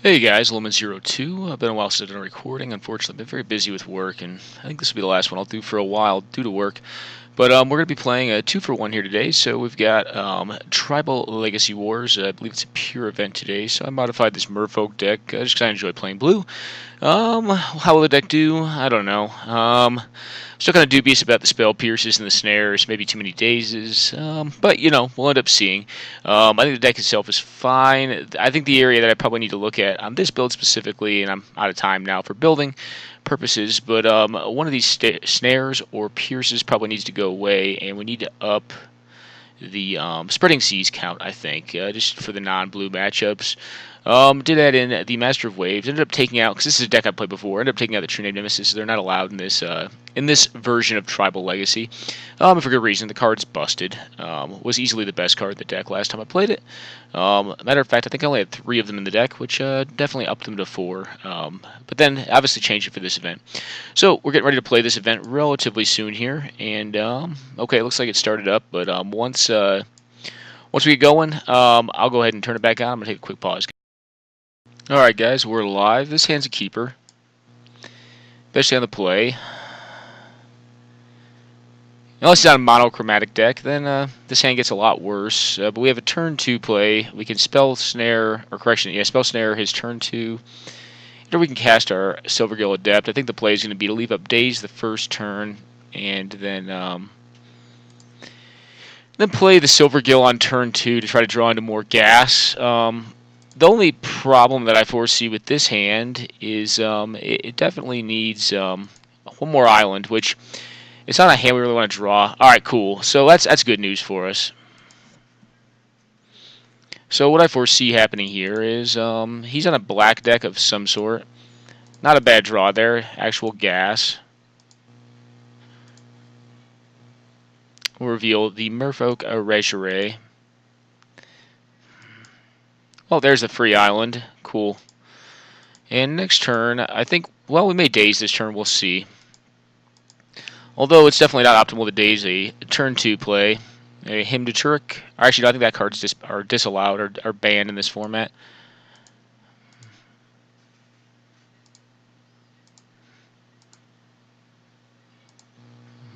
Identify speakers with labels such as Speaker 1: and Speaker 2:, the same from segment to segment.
Speaker 1: Hey guys, Lemon02. Been a while since I've done a recording. Unfortunately, I've been very busy with work, and I think this will be the last one I'll do for a while due to work. But we're going to be playing a 2-for-1 here today. So we've got Tribal Legacy Wars. I believe it's a pure event today. So I modified this Merfolk deck just because I enjoy playing blue. How will the deck do? I don't know. Still kind of dubious about the spell pierces and the snares, maybe too many dazes. But you know, we'll end up seeing. I think the deck itself is fine. I think the area that I probably need to look at on this build specifically, and I'm out of time now for building purposes, but one of these snares or pierces probably needs to go away, and we need to up the spreading seas count, I think, just for the non-blue matchups. Did that in the Master of Waves. Ended up taking out, because this is a deck I played before, ended up taking out the True Name Nemesis, so they're not allowed in this version of Tribal Legacy. For good reason. The card's busted. Was easily the best card in the deck last time I played it. Matter of fact, I think I only had 3 of them in the deck, which definitely upped them to 4. But then obviously changed it for this event. So we're getting ready to play this event relatively soon here, and okay, it looks like it started up, but once we get going, I'll go ahead and turn it back on. I'm gonna take a quick pause. All right, guys, we're live. This hand's a keeper, especially on the play. Unless it's on a monochromatic deck, then this hand gets a lot worse. But we have a turn 2 play. We can spell snare, or correction, yeah, spell snare his turn 2. Or we can cast our Silvergill Adept. I think the play is going to be to leave up Daze the first turn, and then play the Silvergill on turn 2 to try to draw into more gas. The only problem that I foresee with this hand is it definitely needs one more island, which it's not a hand we really want to draw. All right, cool. So that's good news for us. So what I foresee happening here is he's on a black deck of some sort. Not a bad draw there. Actual gas. We'll reveal the Merfolk Erasure. Oh, there's a free island. Cool. And next turn, I think, well, we may daze this turn. We'll see. Although it's definitely not optimal to daze a turn 2 play. A Hymn to Turk. Actually, no, I think that card's disallowed or banned in this format.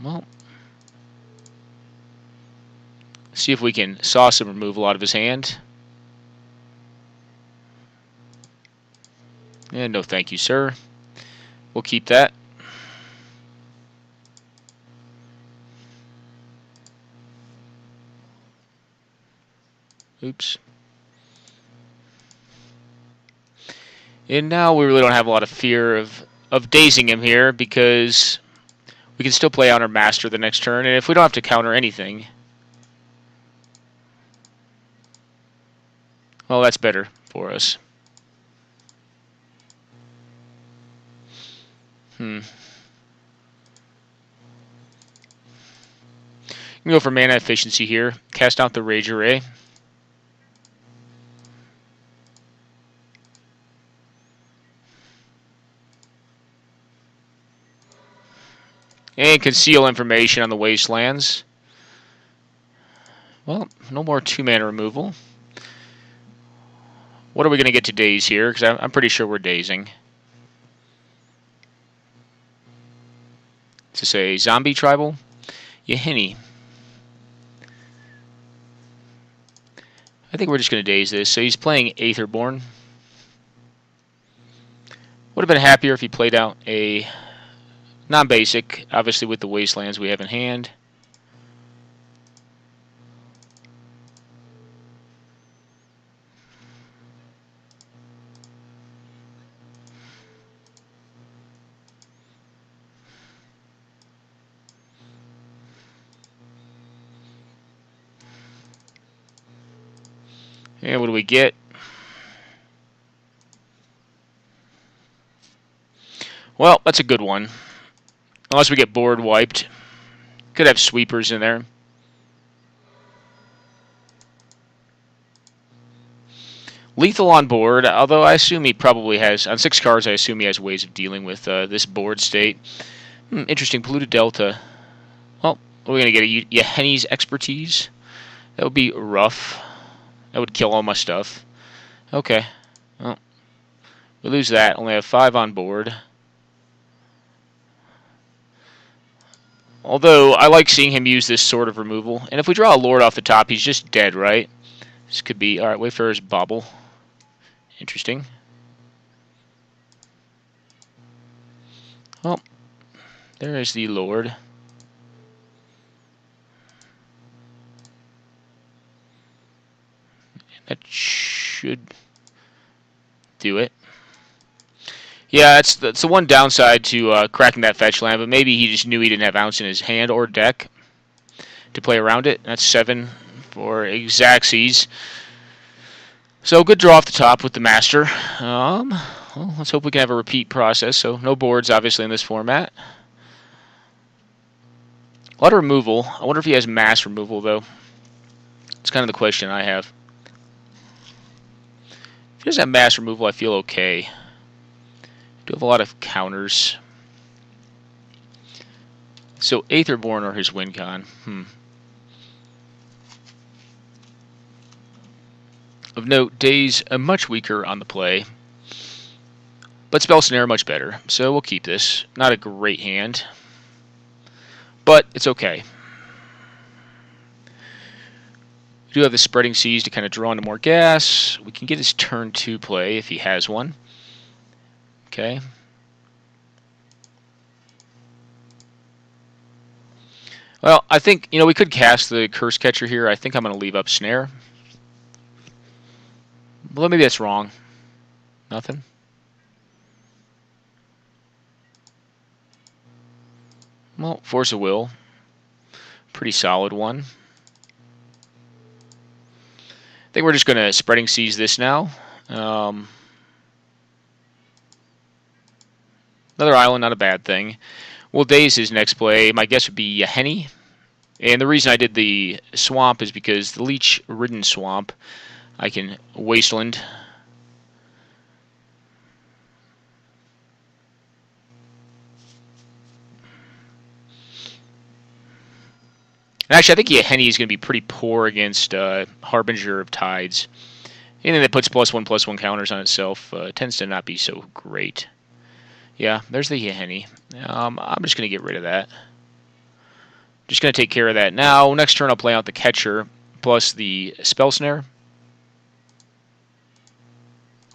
Speaker 1: Well, see if we can saw some removal out of his hand. And no thank you, sir. We'll keep that. Oops. And now we really don't have a lot of fear of dazing him here because we can still play on our master the next turn, and if we don't have to counter anything, well, that's better for us. You can go for mana efficiency here. Cast out the Rage Array. And conceal information on the Wastelands. Well, no more 2-mana removal. What are we going to get to daze here? Because I'm pretty sure we're dazing. To say zombie tribal? Yahini. I think we're just going to daze this. So he's playing Aetherborn. Would have been happier if he played out a non-basic, obviously with the Wastelands we have in hand. And what do we get? Well, that's a good one. Unless we get board wiped. Could have sweepers in there. Lethal on board, although I assume he probably has, on 6 cards, I assume he has ways of dealing with this board state. Interesting, Polluted Delta. Well, what are we going to get? Yaheni's Expertise? That would be rough. That would kill all my stuff. Okay. Well, We lose that. Only have 5 on board. Although, I like seeing him use this sort of removal. And if we draw a lord off the top, he's just dead, right? This could be... Alright, Wayfarer's Bauble. Interesting. Well, there is the lord. That should do it. Yeah, that's the one downside to cracking that fetch land, but maybe he just knew he didn't have Ounce in his hand or deck to play around it. That's 7 for Xaxes. So good draw off the top with the Master. Well, let's hope we can have a repeat process. So no boards, obviously, in this format. A lot of removal. I wonder if he has mass removal, though. It's kind of the question I have. If he doesn't have mass removal, I feel okay. Do have a lot of counters. So Aetherborn or his win con. Of note, Days much weaker on the play, but Spell Snare much better. So we'll keep this. Not a great hand, but it's okay. We do have the Spreading Seas to kind of draw into more gas. We can get his turn 2 play if he has one. Okay. Well, I think, we could cast the Curse Catcher here. I think I'm going to leave up Snare. Well, maybe that's wrong. Nothing. Well, Force of Will. Pretty solid one. I think we're just going to Spreading Seas this now. Another island, not a bad thing. We'll Daze his next play. My guess would be Henny. And the reason I did the swamp is because the leech-ridden swamp, I can Wasteland. And actually, I think Henny is going to be pretty poor against Harbinger of Tides. Anything that puts +1/+1 counters on itself tends to not be so great. Yeah, there's the Henny. I'm just going to get rid of that. Just going to take care of that now. Next turn, I'll play out the Catcher plus the Spell Snare.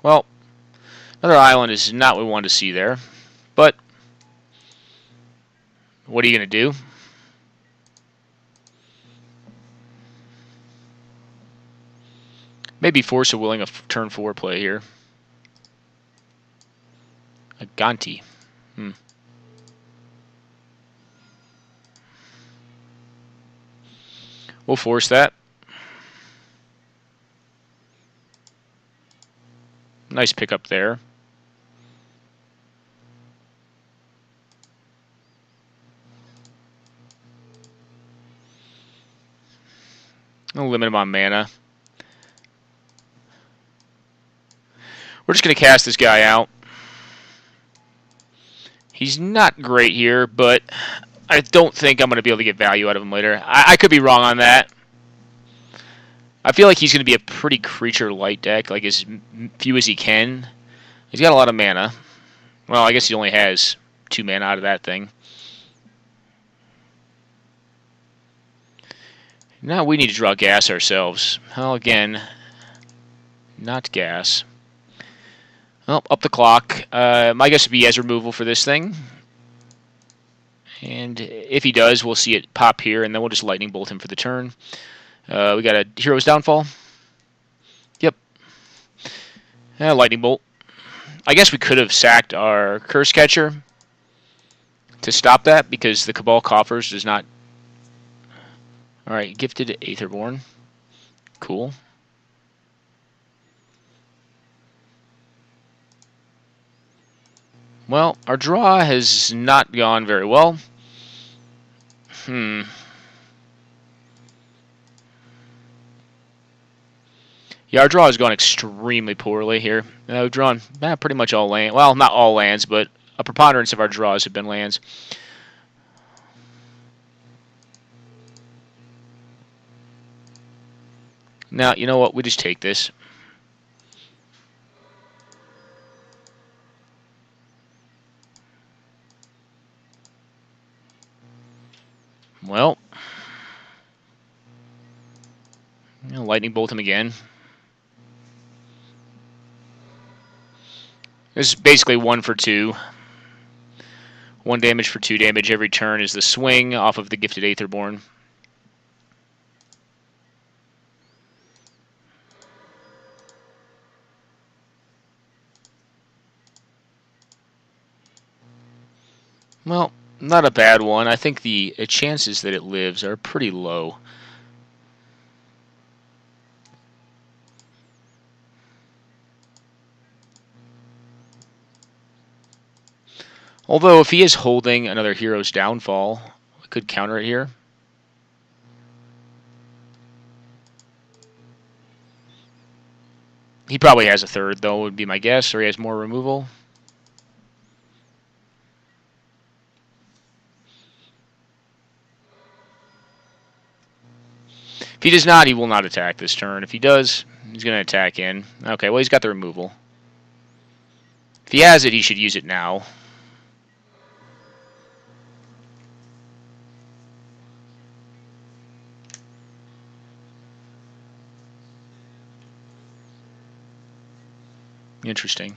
Speaker 1: Well, another island is not what we wanted to see there. But what are you going to do? Maybe Force of Willing a turn 4 play here. A Gonti. We'll force that. Nice pickup there. No limit him on mana. We're just going to cast this guy out. He's not great here, but I don't think I'm going to be able to get value out of him later. I could be wrong on that. I feel like he's going to be a pretty creature-light deck, like as few as he can. He's got a lot of mana. Well, I guess he only has 2 mana out of that thing. Now we need to draw gas ourselves. Well, again, not gas. Well, up the clock. My guess would be as removal for this thing. And if he does, we'll see it pop here, and then we'll just Lightning Bolt him for the turn. We got a Hero's Downfall. Yep. Lightning Bolt. I guess we could have sacked our Curse Catcher to stop that, because the Cabal Coffers does not... Alright, gifted Aetherborn. Cool. Well, our draw has not gone very well. Yeah, our draw has gone extremely poorly here. We've drawn pretty much all lands. Well, not all lands, but a preponderance of our draws have been lands. Now, you know what? We just take this. Well, lightning bolt him again. This is basically 1 for 2. 1 damage for 2 damage every turn is the swing off of the Gifted Aetherborn. Well, not a bad one. I think the chances that it lives are pretty low. Although, if he is holding another Hero's Downfall, we could counter it here. He probably has a third, though, would be my guess, or he has more removal. If he does not, he will not attack this turn. If he does, he's going to attack in. Okay, well, he's got the removal. If he has it, he should use it now. Interesting.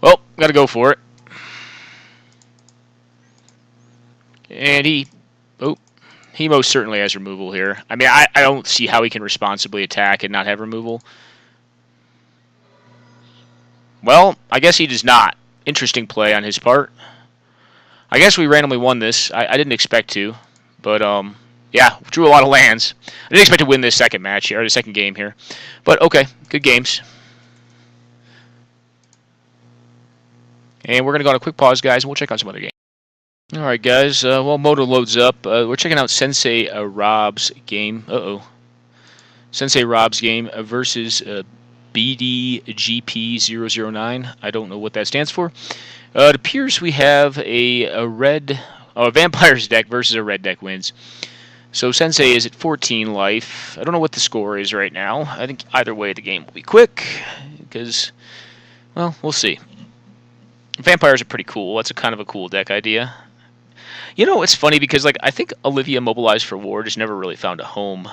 Speaker 1: Well, got to go for it. And he most certainly has removal here. I mean, I don't see how he can responsibly attack and not have removal. Well, I guess he does not. Interesting play on his part. I guess we randomly won this. I didn't expect to, but yeah, drew a lot of lands. I didn't expect to win this second match here, or the second game here. But okay, good games. And we're going to go on a quick pause, guys, and we'll check out some other games. Alright, guys, while Moto loads up, we're checking out Sensei Rob's game. Sensei Rob's game versus BDGP009. I don't know what that stands for. It appears we have a Vampires deck versus a red deck wins. So Sensei is at 14 life. I don't know what the score is right now. I think either way the game will be quick, because, well, we'll see. Vampires are pretty cool. That's kind of a cool deck idea. You know, it's funny because, like, I think Olivia Mobilized for War just never really found a home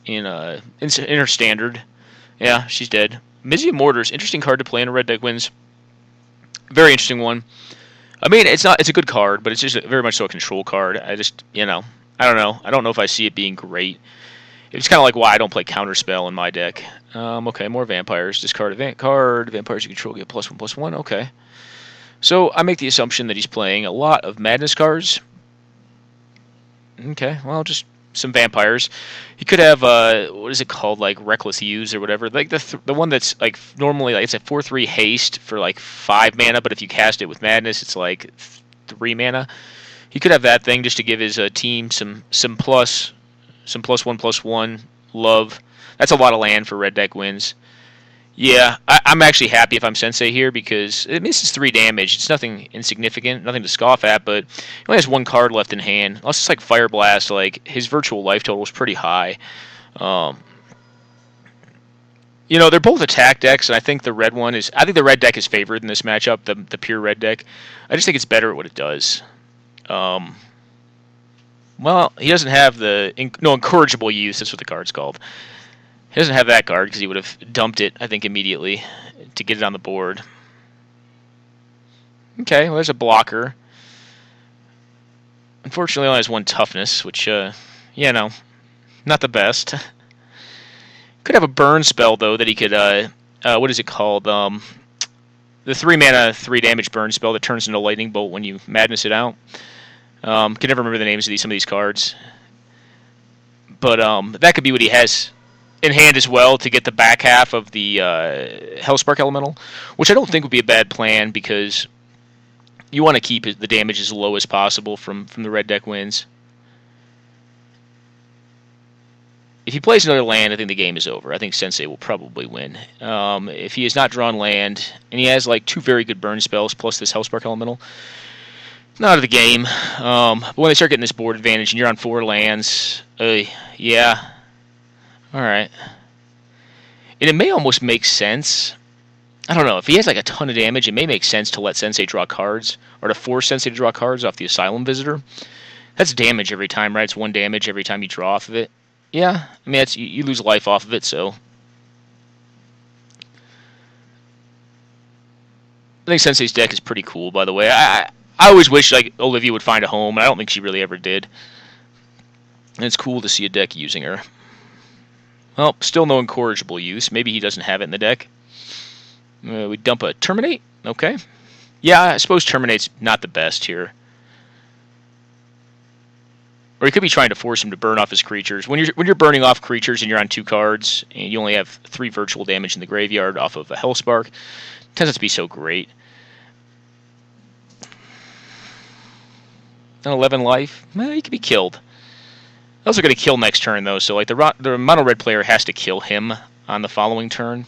Speaker 1: in her standard. Yeah, she's dead. Mizia Mortars, interesting card to play in a red deck wins. Very interesting one. I mean, it's a good card, but it's just very much so a control card. I just, I don't know. I don't know if I see it being great. It's kind of like why I don't play Counterspell in my deck. Okay, more Vampires. Discard event card. Vampires you control get +1/+1. Okay. So I make the assumption that he's playing a lot of Madness cards. Okay, well, just some Vampires. He could have, what is it called, like Reckless Use or whatever. Like the one that's like normally, like, it's a 4/3 haste for like 5 mana, but if you cast it with Madness, it's like 3 mana. He could have that thing just to give his team some +1/+1 love. That's a lot of land for red deck wins. Yeah, I'm actually happy if I'm Sensei here because it misses 3 damage. It's nothing insignificant, nothing to scoff at, but he only has 1 card left in hand. Unless it's like Fire Blast, like his virtual life total is pretty high. They're both attack decks, and I think the red deck is favored in this matchup, the pure red deck. I just think it's better at what it does. Well, he doesn't have incorrigible use. That's what the card's called. He doesn't have that card because he would have dumped it, I think, immediately to get it on the board. Okay, well, there's a blocker. Unfortunately, only has 1 toughness, which, not the best. Could have a burn spell, though, that he could, what is it called? The 3 mana, 3 damage burn spell that turns into a lightning bolt when you madness it out. Can never remember the names of some of these cards. But that could be what he has in hand as well to get the back half of the Hellspark Elemental, which I don't think would be a bad plan because you want to keep the damage as low as possible from the red deck wins. If he plays another land, I think the game is over. I think Sensei will probably win. If he has not drawn land, and he has like 2 very good burn spells plus this Hellspark Elemental, not out of the game. But when they start getting this board advantage and you're on 4 lands, yeah. Alright. And it may almost make sense. I don't know. If he has like a ton of damage, it may make sense to let Sensei draw cards, or to force Sensei to draw cards off the Asylum Visitor. That's damage every time, right? It's 1 damage every time you draw off of it. Yeah, I mean, you lose life off of it, so I think Sensei's deck is pretty cool, by the way. I always wish like Olivia would find a home, and I don't think she really ever did. And it's cool to see a deck using her. Well, still no incorrigible use. Maybe he doesn't have it in the deck. We dump a Terminate. Okay. Yeah, I suppose Terminate's not the best here. Or he could be trying to force him to burn off his creatures. When you're burning off creatures and you're on 2 cards, and you only have 3 virtual damage in the graveyard off of a Hellspark, it tends not to be so great. An 11 life, he could be killed. Also going to kill next turn though, so like the mono red player has to kill him on the following turn.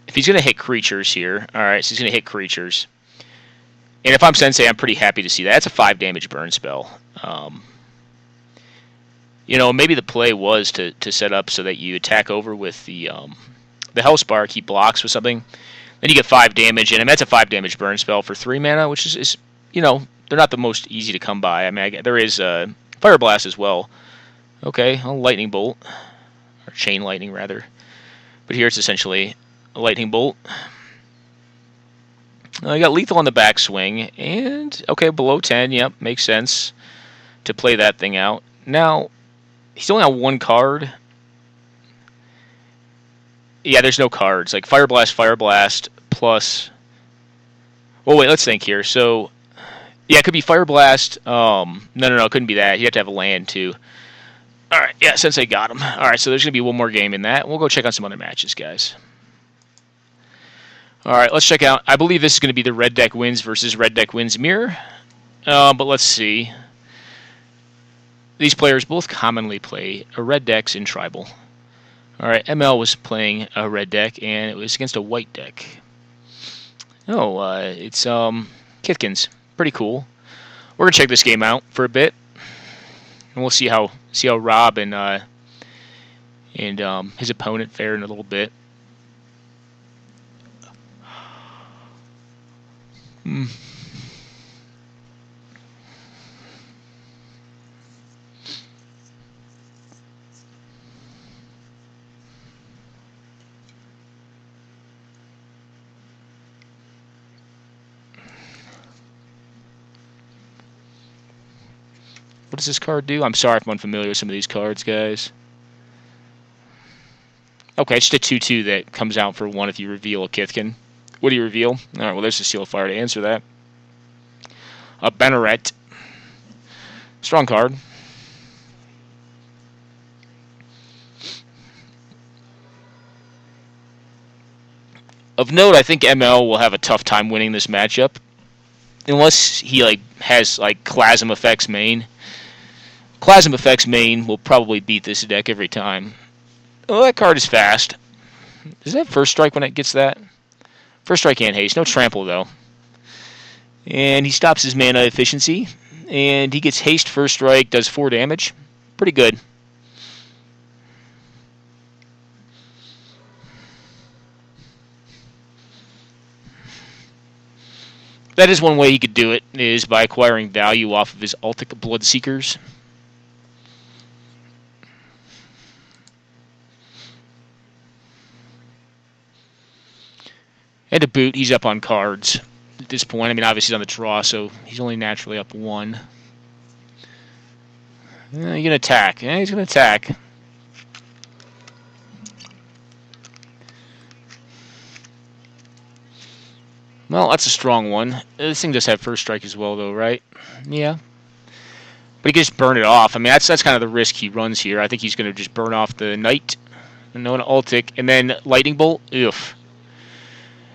Speaker 1: If he's going to hit creatures here, all right, so he's going to hit creatures. And if I'm Sensei, I'm pretty happy to see that. That's a 5 damage burn spell. You know, maybe the play was to set up so that you attack over with the Hellspark. He blocks with something, then you get 5 damage, and that's a 5 damage burn spell for 3 mana, which is you know, they're not the most easy to come by. I mean, there is Fire Blast as well. Okay, a Lightning Bolt, or Chain Lightning rather, but here it's essentially a Lightning Bolt. You got lethal on the backswing, and okay, below 10, yep, makes sense to play that thing out. Now, he's only on 1 card. Yeah, there's no cards. Like Fire Blast, plus... Oh, wait, let's think here. So, yeah, it could be Fire Blast. No, it couldn't be that. You have to have a land, too. Alright, yeah, Sensei got him. Alright, so there's going to be one more game in that. We'll go check on some other matches, guys. Alright, let's check out. I believe this is going to be the Red Deck Wins versus Red Deck Wins mirror. But let's see. These players both commonly play a red decks in Tribal. Alright, ML was playing a red deck, and it was against a white deck. Oh, it's Kithkins. Pretty cool. We're going to check this game out for a bit. And we'll see how Rob and his opponent fare in a little bit. What does this card do? I'm sorry if I'm unfamiliar with some of these cards, guys. Okay, it's just a 2/2 that comes out for 1 if you reveal a Kithkin. What do you reveal? Alright, well, there's the Seal of Fire to answer that. A Banneret. Strong card. Of note, I think ML will have a tough time winning this matchup. Unless he has Clasm Effects main. Clasm Effects main will probably beat this deck every time. Oh, that card is fast. Does it have First Strike when it gets that? First Strike and Haste. No Trample, though. And he stops his mana efficiency. And he gets Haste, First Strike, does 4 damage. Pretty good. That is one way he could do it, is by acquiring value off of his Altic Bloodseekers. And to boot, he's up on cards at this point. I mean, obviously he's on the draw, so he's only naturally up 1. He's going to attack. Yeah, he's going to attack. Well, that's a strong one. This thing does have First Strike as well, though, right? Yeah. But he can just burn it off. I mean, that's kind of the risk he runs here. I think he's going to just burn off the Knight, and no an Altic, and then Lightning Bolt. Oof.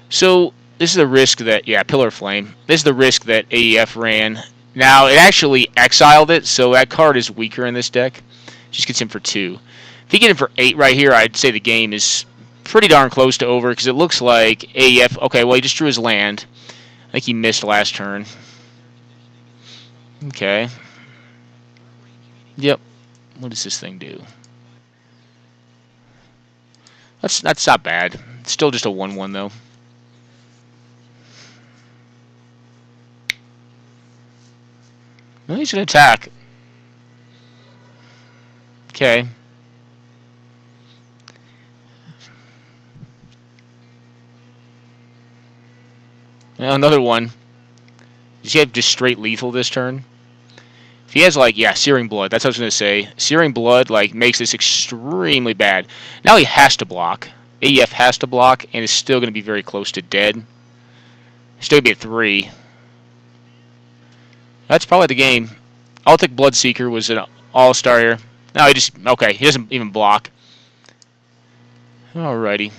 Speaker 1: So, this is the risk that... Yeah, Pillar Flame. This is the risk that AEF ran. Now, it actually exiled it, so that card is weaker in this deck. Just gets him for 2. If he get him for 8 right here, I'd say the game is pretty darn close to over, because it looks like AEF... Okay, well, he just drew his land. I think he missed last turn. Okay. Yep. What does this thing do? That's not bad. Still just a 1/1 though. No, he's gonna attack. Okay. Another one. Does he have just straight lethal this turn? If he has, like, yeah, Searing Blood. That's what I was going to say. Searing Blood, like, makes this extremely bad. Now he has to block. AEF has to block, and is still going to be very close to dead. Still going to be at 3. That's probably the game. Altic Bloodseeker was an all-star here. No, he just... Okay, he doesn't even block. Alrighty.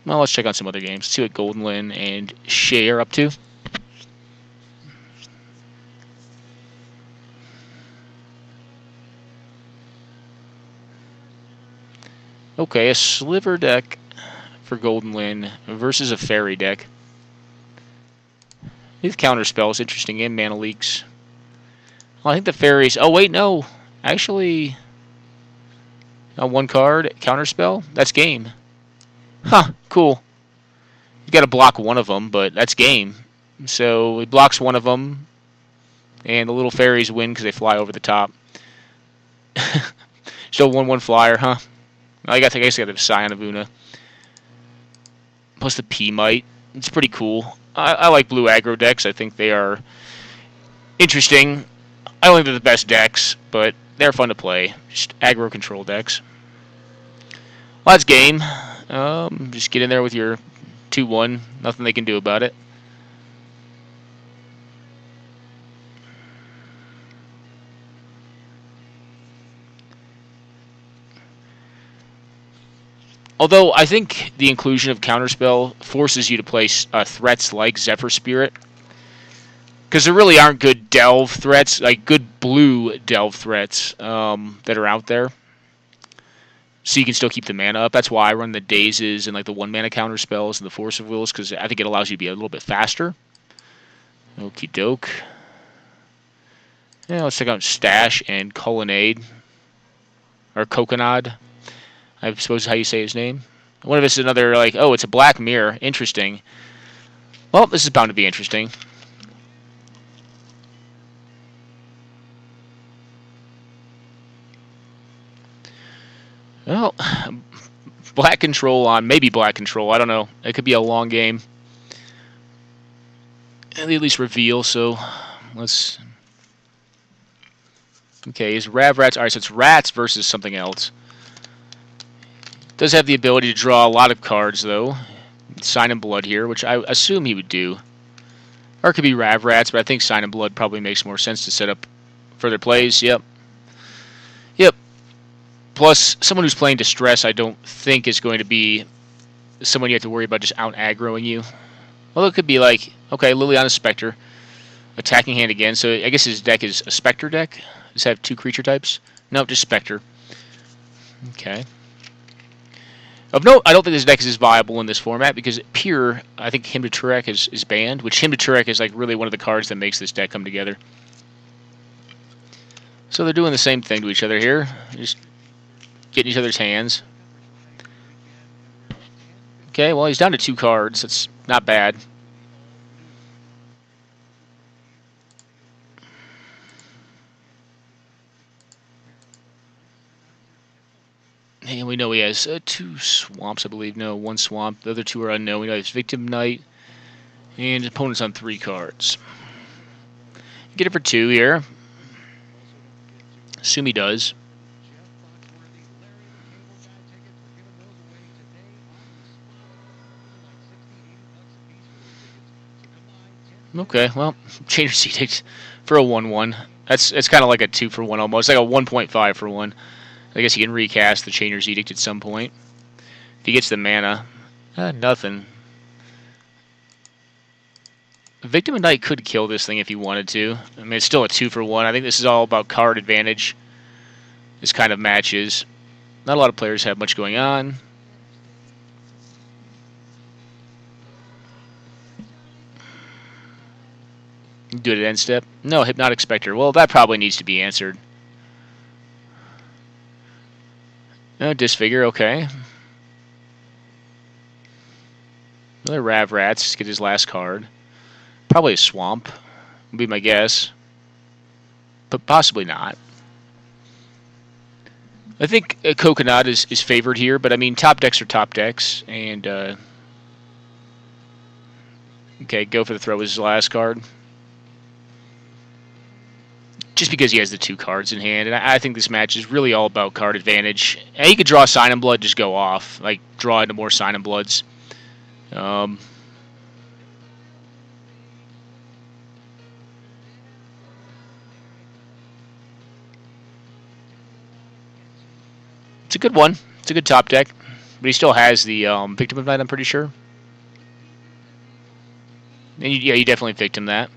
Speaker 1: Well, let's check on some other games. See what Goldenlin and Shea are up to. Okay, a Sliver deck for Goldenlin versus a Fairy deck. These counter spells, interesting, and mana leaks. Well, I think the Fairies... Oh, wait, no. Actually, one card, counter spell. That's game. Huh, cool. You got to block one of them, but that's game. So it blocks one of them, and the little fairies win because they fly over the top. Still 1/1 flyer, huh? I guess I got the Scion of Una. Plus the P-Mite. It's pretty cool. I like blue aggro decks. I think they are interesting. I don't think they're the best decks, but they're fun to play. Just aggro control decks. Well, that's game. Just get in there with your 2/1. Nothing they can do about it. Although I think the inclusion of Counterspell forces you to play threats like Zephyr Spirit. Because there really aren't good delve threats, like good blue delve threats that are out there. So you can still keep the mana up. That's why I run the Dazes and like the 1-mana counter spells and the Force of Wills, because I think it allows you to be a little bit faster. Okie doke. Yeah, let's check out Stash and Colonnade. Or Coconad, I suppose is how you say his name. One of us is another, like, oh, it's a Black Mirror. Interesting. Well, this is bound to be interesting. Well, black control on, maybe black control, I don't know. It could be a long game. At least reveal, so let's... Okay, is Rav Rats... Alright, so it's Rats versus something else. Does have the ability to draw a lot of cards, though. Sign in Blood here, which I assume he would do. Or it could be Rav Rats, but I think Sign in Blood probably makes more sense to set up further plays. Yep. Yep. Plus, someone who's playing Distress, I don't think is going to be someone you have to worry about just out-aggroing you. Well, it could be like, okay, Liliana Spectre. Attacking hand again, so I guess his deck is a Spectre deck. Does it have 2 creature types? No, just Spectre. Okay. Of note, I don't think this deck is as viable in this format because Pure, I think Hymn to Turek is banned, which Hymn to Turek is like really one of the cards that makes this deck come together. So they're doing the same thing to each other here. Just getting each other's hands. Okay, well, he's down to 2 cards. That's not bad. And we know he has 2 swamps, I believe. No, 1 swamp. The other 2 are unknown. We know he has Victim Knight. And his opponent's on 3 cards. Get it for 2 here. Assume he does. Okay, well, Chainer's Edict for a 1/1. It's kind of like a 2 for 1 almost. Like a 1.5 for 1. I guess you can recast the Chainer's Edict at some point. If he gets the mana, nothing. Victim of Night could kill this thing if he wanted to. I mean, it's still a 2 for 1. I think this is all about card advantage. This kind of matches. Not a lot of players have much going on. Do it at end step. No, Hypnotic Spectre. Well, that probably needs to be answered. Oh, disfigure, okay. Another Rav Rats, just get his last card. Probably a Swamp, would be my guess. But possibly not. I think Coconut is favored here, but I mean, top decks are top decks. And, okay, go for the throw as his last card. Just because he has the 2 cards in hand. And I think this match is really all about card advantage. And you could draw Sign and Blood, just go off. Like, draw into more Sign and Bloods. It's a good one. It's a good top deck. But he still has the Victim of Night, I'm pretty sure. And yeah, you definitely victim that.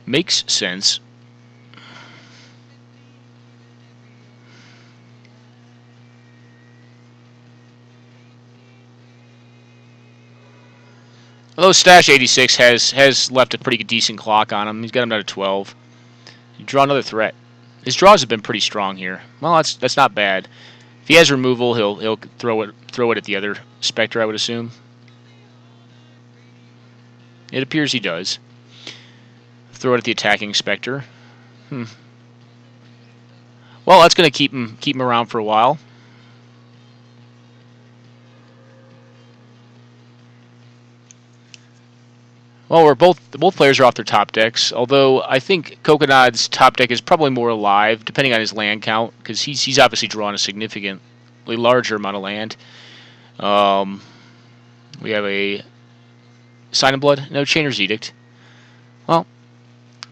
Speaker 1: Makes sense. Although Stash 86 has left a pretty decent clock on him. He's got him down to 12. You draw another threat. His draws have been pretty strong here. Well, that's not bad. If he has removal, he'll throw it at the other Spectre, I would assume. It appears he does. Throw it at the attacking Spectre. Well, that's going to keep him around for a while. Well, both players are off their top decks. Although I think Coconut's top deck is probably more alive, depending on his land count, because he's obviously drawn a significantly larger amount of land. We have a Sign of Blood, no Chainer's Edict. Well,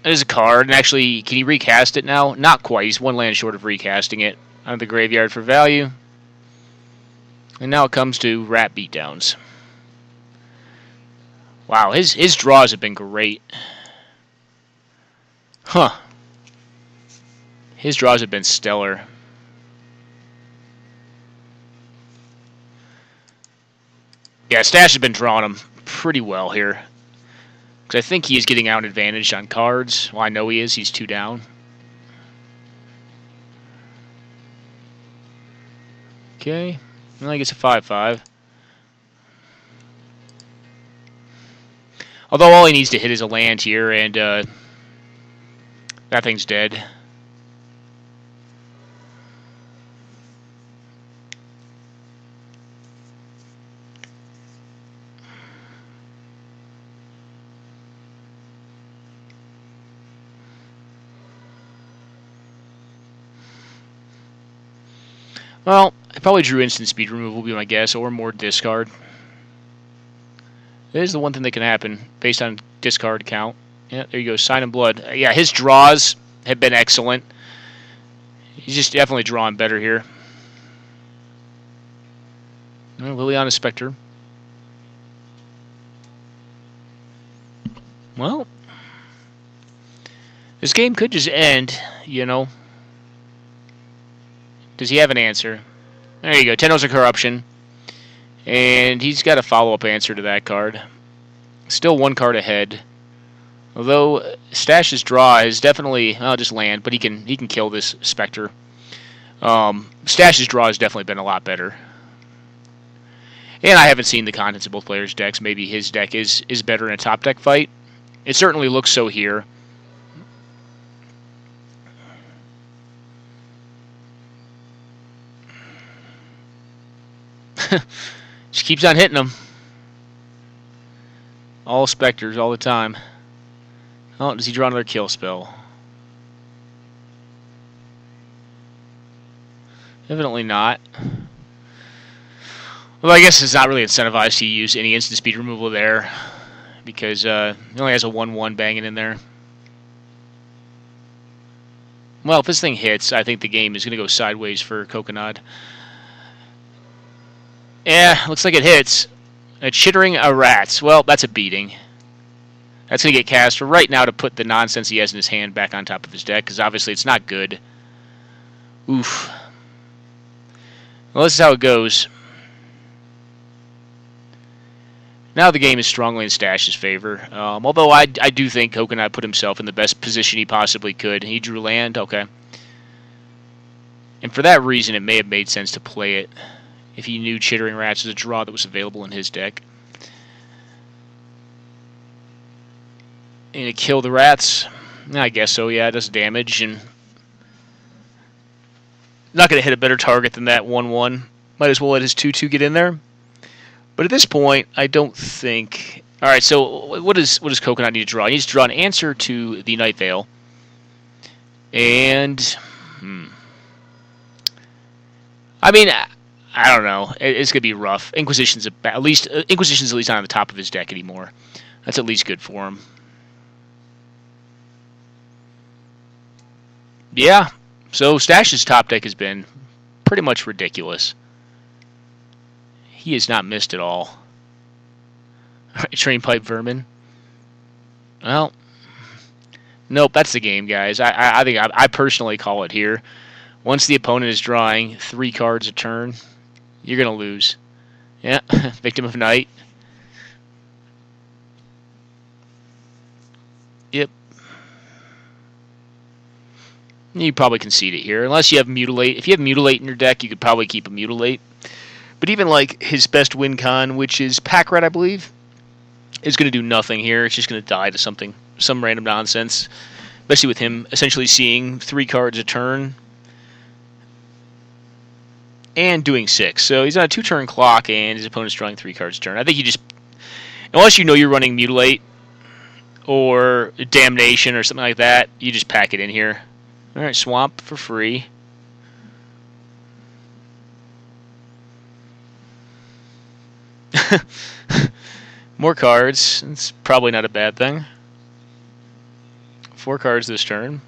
Speaker 1: it is a card, and actually, can he recast it now? Not quite. He's 1 land short of recasting it out of the graveyard for value. And now it comes to Rat Beatdowns. Wow, his draws have been great. Huh. His draws have been stellar. Yeah, Stash has been drawing them pretty well here. Because I think he is getting out advantage on cards. Well, I know he is. He's 2 down. Okay. Well, he gets a 5/5. Although all he needs to hit is a land here, and that thing's dead. Well, I probably drew instant speed removal, would be my guess, or more discard. That is the one thing that can happen based on discard count. Yeah, there you go. Sign and Blood. Yeah, his draws have been excellent. He's just definitely drawing better here. Liliana Spectre. Well, this game could just end, you know. Does he have an answer? There you go. Tendrils of Corruption. And he's got a follow-up answer to that card. Still 1 card ahead. Although Stash's draw is definitely just land, but he can kill this Spectre. Stash's draw has definitely been a lot better. And I haven't seen the contents of both players' decks. Maybe his deck is better in a top deck fight. It certainly looks so here. Just keeps on hitting them. All Spectres all the time. Oh, does he draw another kill spell? Evidently not. Well, I guess it's not really incentivized to use any instant speed removal there, because he only has a 1/1 banging in there. Well, if this thing hits, I think the game is going to go sideways for Coconut. Yeah, looks like it hits. It's Chittering a Rats. Well, that's a beating. That's going to get cast right now to put the nonsense he has in his hand back on top of his deck, because obviously it's not good. Oof. Well, this is how it goes. Now the game is strongly in Stash's favor. Although I do think Coconut put himself in the best position he possibly could. He drew land, okay. And for that reason, it may have made sense to play it if he knew Chittering Rats was a draw that was available in his deck. And to kill the rats, I guess so, yeah, it does damage, and not going to hit a better target than that 1-1. Might as well let his 2-2 get in there. But at this point, I don't think... Alright, so what does Coconut need to draw? He needs to draw an answer to the Night Veil. And... I mean, I don't know. It's going to be rough. Inquisition's at least not on the top of his deck anymore. That's at least good for him. Yeah, so Stash's top deck has been pretty much ridiculous. He has not missed at all. Train Pipe Vermin. Well, nope, that's the game, guys. I think I personally call it here. Once the opponent is drawing 3 cards a turn, you're going to lose. Yeah, Victim of Night. Yep. You probably concede it here, unless you have Mutilate. If you have Mutilate in your deck, you could probably keep a Mutilate. But even like his best win con, which is Pack Rat, I believe, is going to do nothing here. It's just going to die to some random nonsense. Especially with him essentially seeing 3 cards a turn and doing 6. So he's on a 2-turn clock, and his opponent's drawing 3 cards a turn. I think you just, unless you know you're running Mutilate or Damnation or something like that, you just pack it in here. Alright, Swamp for free. More cards. It's probably not a bad thing. 4 cards this turn.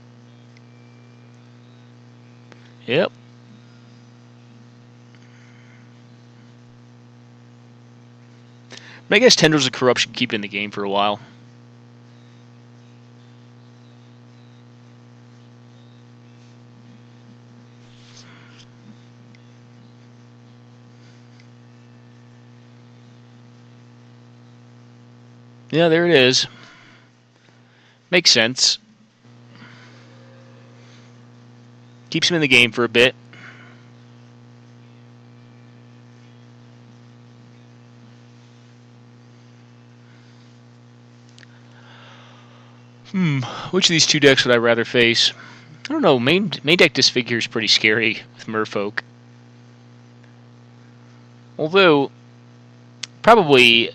Speaker 1: Yep. But I guess Tendrils of Corruption keep it in the game for a while. Yeah, there it is. Makes sense. Keeps him in the game for a bit. Which of these 2 decks would I rather face? I don't know. Main deck Disfigure is pretty scary with Merfolk. Although, probably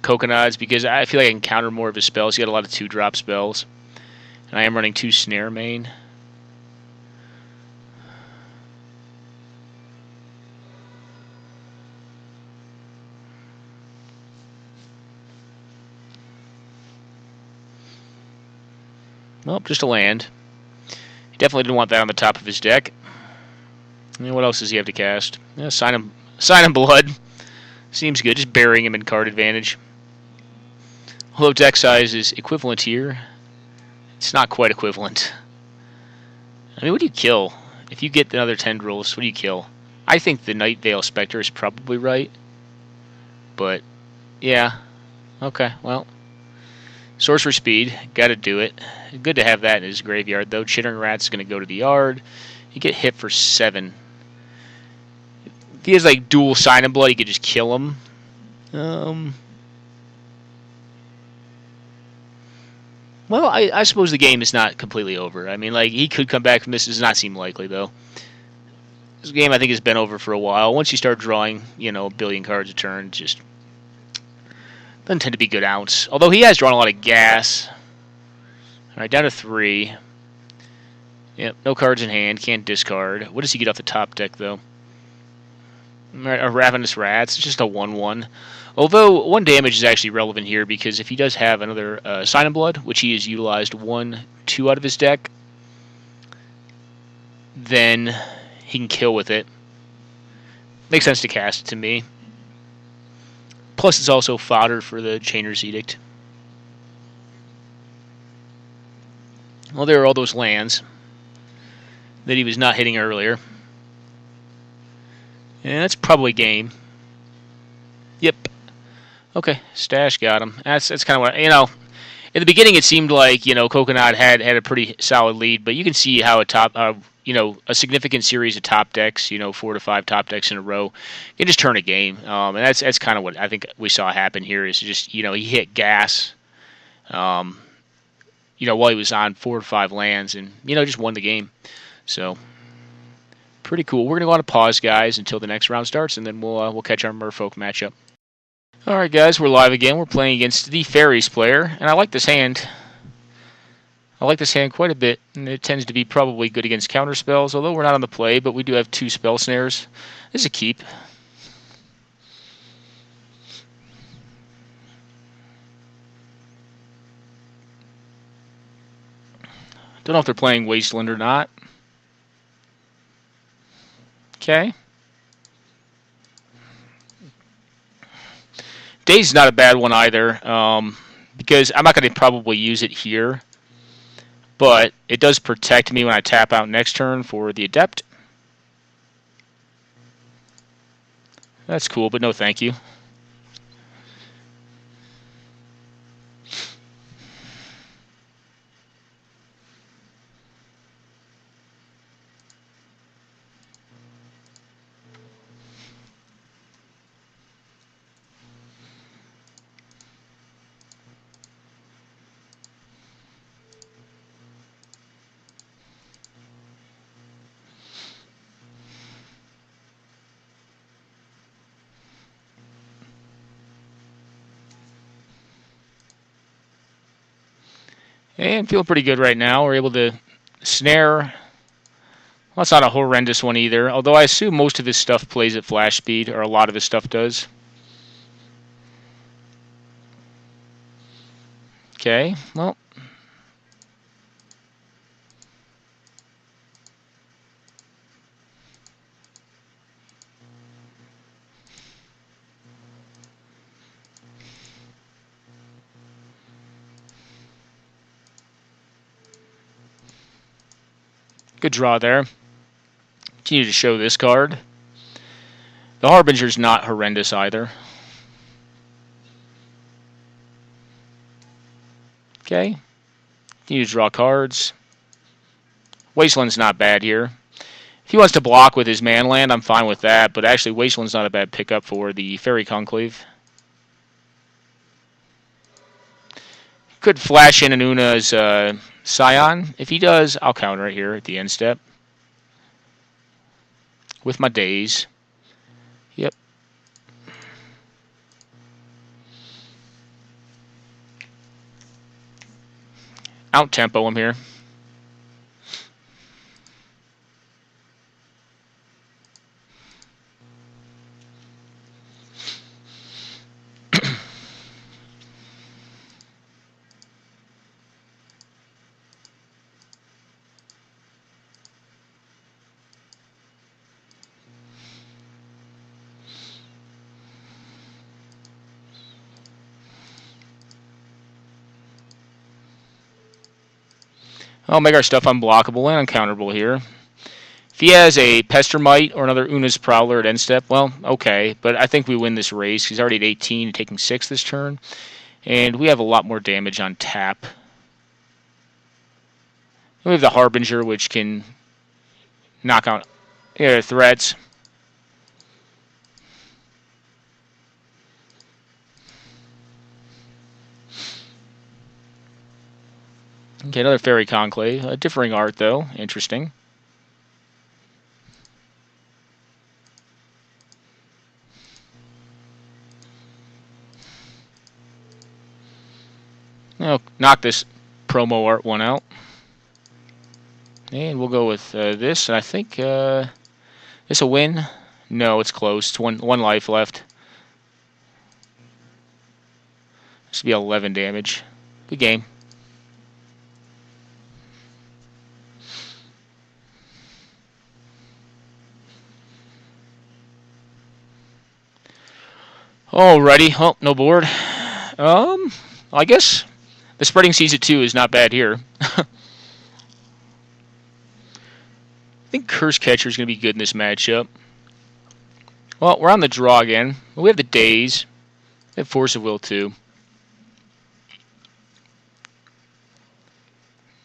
Speaker 1: Coconuts, because I feel like I can counter more of his spells. He got a lot of 2-drop spells. And I am running 2 Snare main. Well, just a land. He definitely didn't want that on the top of his deck. I mean, what else does he have to cast? Yeah, Sign him Blood. Seems good, just burying him in card advantage. Although deck size is equivalent here, it's not quite equivalent. I mean, what do you kill? If you get another Tendrils, what do you kill? I think the Night Veil Spectre is probably right. But, yeah. Okay, well. Sorcerer Speed, gotta do it. Good to have that in his graveyard, though. Chittering Rat's gonna go to the yard. You get hit for 7. If he has, like, dual Sign and Blood, you could just kill him. Well, I suppose the game is not completely over. I mean, like, he could come back from this. It does not seem likely, though. This game, I think, has been over for a while. Once you start drawing, you know, a billion cards a turn, just doesn't tend to be good outs. Although he has drawn a lot of gas. All right, down to 3. Yep, no cards in hand. Can't discard. What does he get off the top deck, though? All right, a Ravenous Rats. It's just a 1/1. Although 1 damage is actually relevant here, because if he does have another Sign and Blood, which he has utilized 1/2 out of his deck, then he can kill with it. Makes sense to cast it to me. Plus, it's also fodder for the Chainer's Edict. Well, there are all those lands that he was not hitting earlier. And that's probably game. Yep. Okay, Stash got him. That's kind of what, you know, in the beginning it seemed like, you know, Coconut had a pretty solid lead, but you can see how a significant series of top decks, 4 to 5 top decks in a row, can just turn a game. And that's kind of what I think we saw happen here. Is just he hit gas, while he was on 4 or 5 lands, and just won the game. So pretty cool. We're gonna go on a pause, guys, until the next round starts, and then we'll catch our Merfolk matchup. All right, guys, we're live again. We're playing against the Fairies player, and I like this hand. I like this hand quite a bit, and it tends to be probably good against counter spells, although we're not on the play, but we do have 2 spell snares. This is a keep. Don't know if they're playing Wasteland or not. Okay. Day's not a bad one either, because I'm not going to probably use it here. But it does protect me when I tap out next turn for the Adept. That's cool, but no thank you. And feeling pretty good right now. We're able to snare. Well, it's not a horrendous one either, although I assume most of his stuff plays at flash speed, or a lot of his stuff does. Okay, well. Good draw there. Continue to show this card. The Harbinger's not horrendous either. Okay. Continue to draw cards. Wasteland's not bad here. If he wants to block with his man land, I'm fine with that, but actually Wasteland's not a bad pickup for the Fairy Conclave. Could flash in Anuna's Scion. If he does, I'll counter it here at the end step. With my days. Yep. Out tempo him here. I'll make our stuff unblockable and uncounterable here. If he has a Pestermite or another Una's Prowler at end step, well, okay. But I think we win this race. He's already at 18, taking 6 this turn. And we have a lot more damage on tap. We have the Harbinger, which can knock out threats. Okay, another Fairy Conclave. Differing art, though. Interesting. I'll knock this promo art one out. And we'll go with this. And I think this a win? No, it's close. It's one life left. This will be 11 damage. Good game. Alrighty. Oh, no board. I guess the Spreading Seas at 2 is not bad here. I think Curse Catcher is going to be good in this matchup. Well, we're on the draw again. We have the Daze. We have Force of Will too.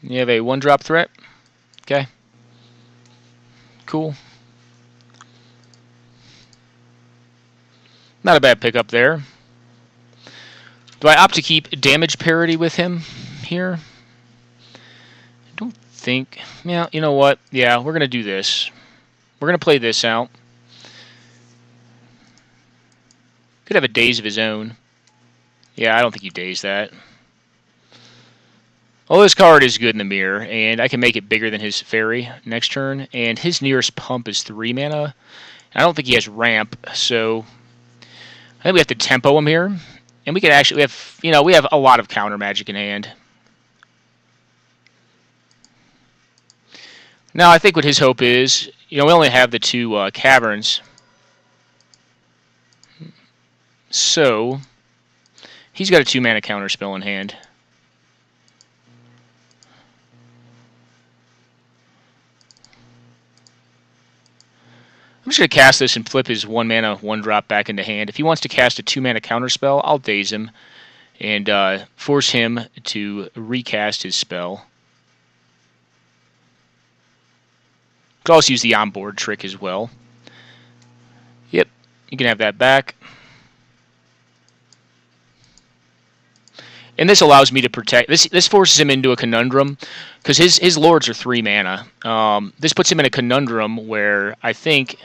Speaker 1: You have a 1-drop threat. Okay. cool. Not a bad pickup there. Do I opt to keep damage parity with him here? I don't think... Yeah, you know what? Yeah, we're going to do this. We're going to play this out. Could have a daze of his own. Yeah, I don't think you daze that. Well, this card is good in the mirror, and I can make it bigger than his fairy next turn. And his nearest pump is 3 mana. I don't think he has ramp, so I think we have to tempo him here. And we can actually, we have a lot of counter magic in hand. Now, I think what his hope is, we only have the 2 caverns. So, he's got a 2 mana counter spell in hand. I'm just going to cast this and flip his 1 mana 1-drop back into hand. If he wants to cast a 2 mana counter spell, I'll daze him and force him to recast his spell. Could also use the onboard trick as well. Yep, you can have that back. And this allows me to protect. This forces him into a conundrum because his lords are 3 mana. This puts him in a conundrum where I think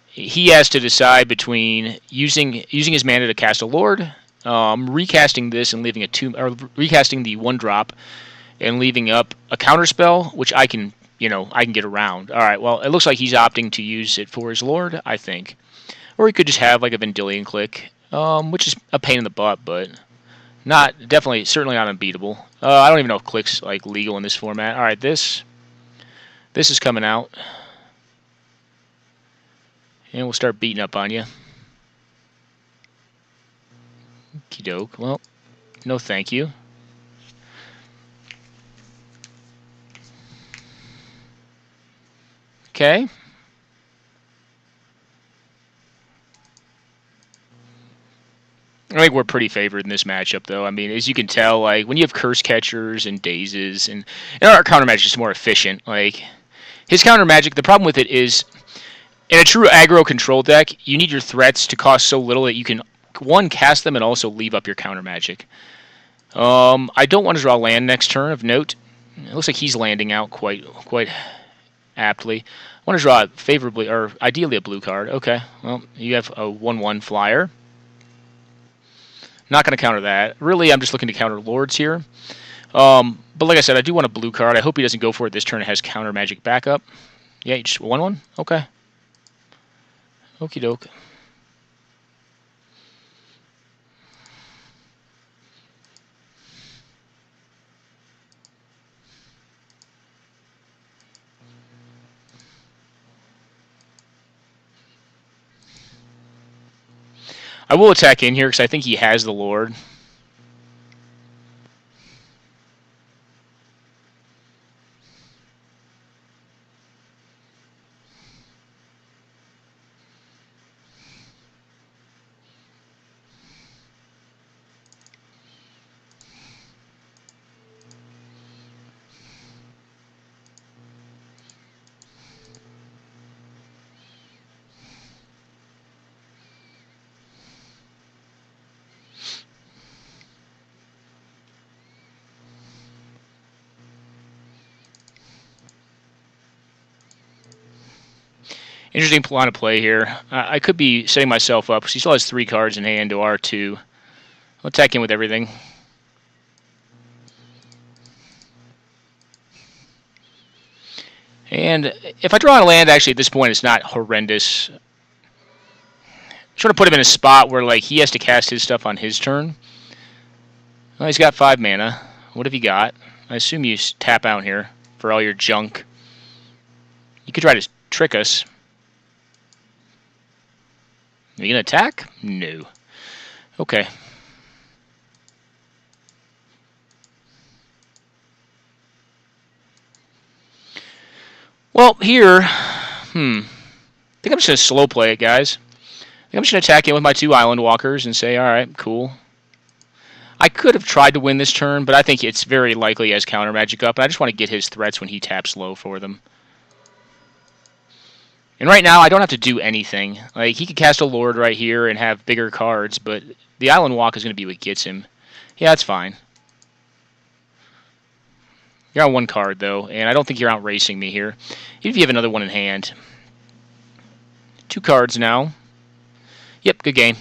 Speaker 1: he has to decide between using his mana to cast a lord, recasting this and leaving recasting the 1-drop and leaving up a counterspell, which I can get around. All right, well, it looks like he's opting to use it for his lord, I think, or he could just have like a Vendilion click, which is a pain in the butt, but certainly not unbeatable. I don't even know if click's like legal in this format. All right, this is coming out, and we'll start beating up on you. Okie doke. Well, no thank you. Okay. I think we're pretty favored in this matchup, though. I mean, as you can tell, like when you have curse catchers and dazes, and our counter magic is more efficient. Like his counter magic, the problem with it is, in a true aggro control deck, you need your threats to cost so little that you can cast them and also leave up your counter magic. I don't want to draw land next turn of note. It looks like he's landing out quite aptly. I want to draw favorably, or ideally a blue card. Okay, well, you have a 1/1 flyer. Not going to counter that. Really, I'm just looking to counter lords here. But like I said, I do want a blue card. I hope he doesn't go for it this turn. It has counter magic backup. Yeah, you just 1/1? Okay. Okie doke. I will attack in here because I think he has the lord. Interesting line of play here. I could be setting myself up because he still has 3 cards in hand to R2. I'll attack in with everything. And if I draw on a land, actually, at this point, it's not horrendous. I'm trying to put him in a spot where like he has to cast his stuff on his turn. Well, he's got 5 mana. What have you got? I assume you tap out here for all your junk. You could try to trick us. Are you going to attack? No. Okay. Well, here, I think I'm just going to slow play it, guys. I think I'm just going to attack in with my 2 Island Walkers and say, alright, cool. I could have tried to win this turn, but I think it's very likely he has counter magic up, and I just want to get his threats when he taps low for them. And right now, I don't have to do anything. Like, he could cast a Lord right here and have bigger cards, but the Island Walk is going to be what gets him. Yeah, that's fine. You're on one card, though, and I don't think you're out racing me here. Even if you have another one in hand. 2 cards now. Yep, good game.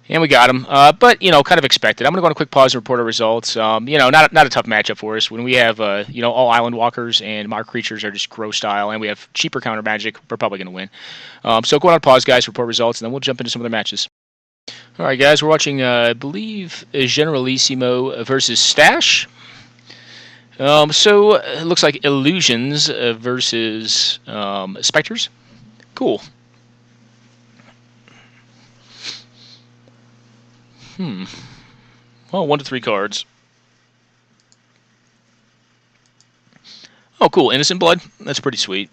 Speaker 1: And we got him. But, kind of expected. I'm going to go on a quick pause and report our results. Not a tough matchup for us. When we have, all Island Walkers and our creatures are just gross style, and we have cheaper counter magic, we're probably going to win. So go on a pause, guys, report results, and then we'll jump into some other matches. All right, guys, we're watching, I believe, Generalissimo versus Stash. So it looks like Illusions versus Spectres. Cool. Well, 1 to 3 cards. Oh, cool. Innocent Blood. That's pretty sweet.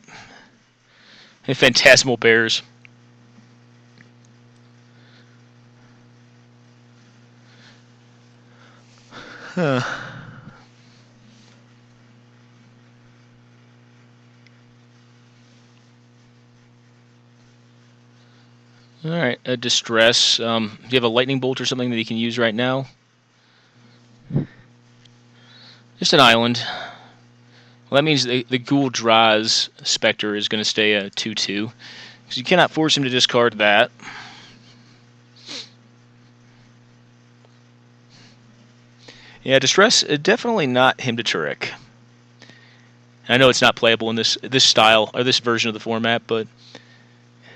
Speaker 1: And Phantasmal Bears. Huh. Alright, a Distress. Do you have a Lightning Bolt or something that you can use right now? Just an island. Well, that means the Ghoul Draz Spectre is going to stay a 2-2. Because you cannot force him to discard that. Yeah, Distress, definitely not him to Turek. I know it's not playable in this style, or this version of the format, but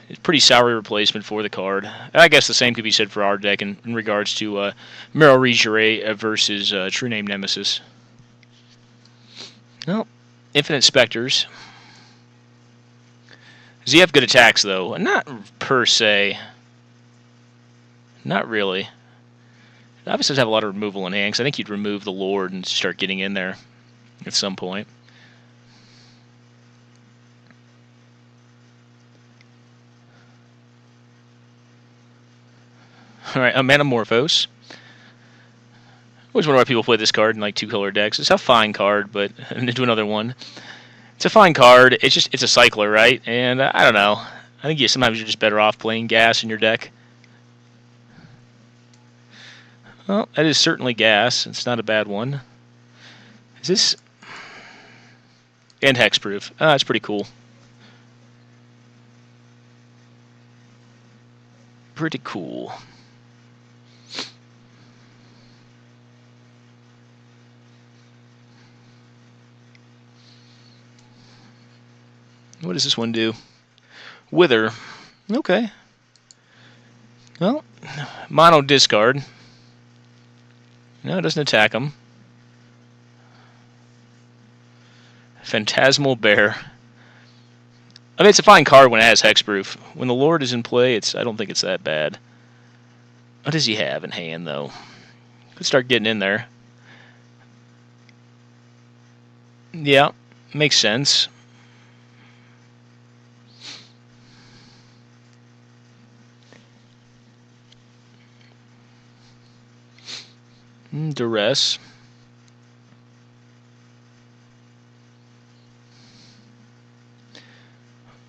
Speaker 1: it's a pretty sour replacement for the card. I guess the same could be said for our deck in regards to Meryl Regere versus True Name Nemesis. Well, Infinite Spectres. Does he have good attacks, though? Not per se. Not really. It obviously does have a lot of removal in hand, because I think he'd remove the Lord and start getting in there at some point. Alright, a Manamorphose. Always wonder why people play this card in like 2-color decks. It's a fine card, but into another one. It's a fine card. It's a cycler, right? And I don't know. I think sometimes you're just better off playing gas in your deck. Well, that is certainly gas. It's not a bad one. Is this... And hexproof. That's pretty cool. Pretty cool. What does this one do? Wither. Okay. Well, mono discard. No, it doesn't attack him. Phantasmal Bear. I mean, it's a fine card when it has hexproof. When the Lord is in play, I don't think it's that bad. What does he have in hand, though? Could start getting in there. Yeah, makes sense. Duress.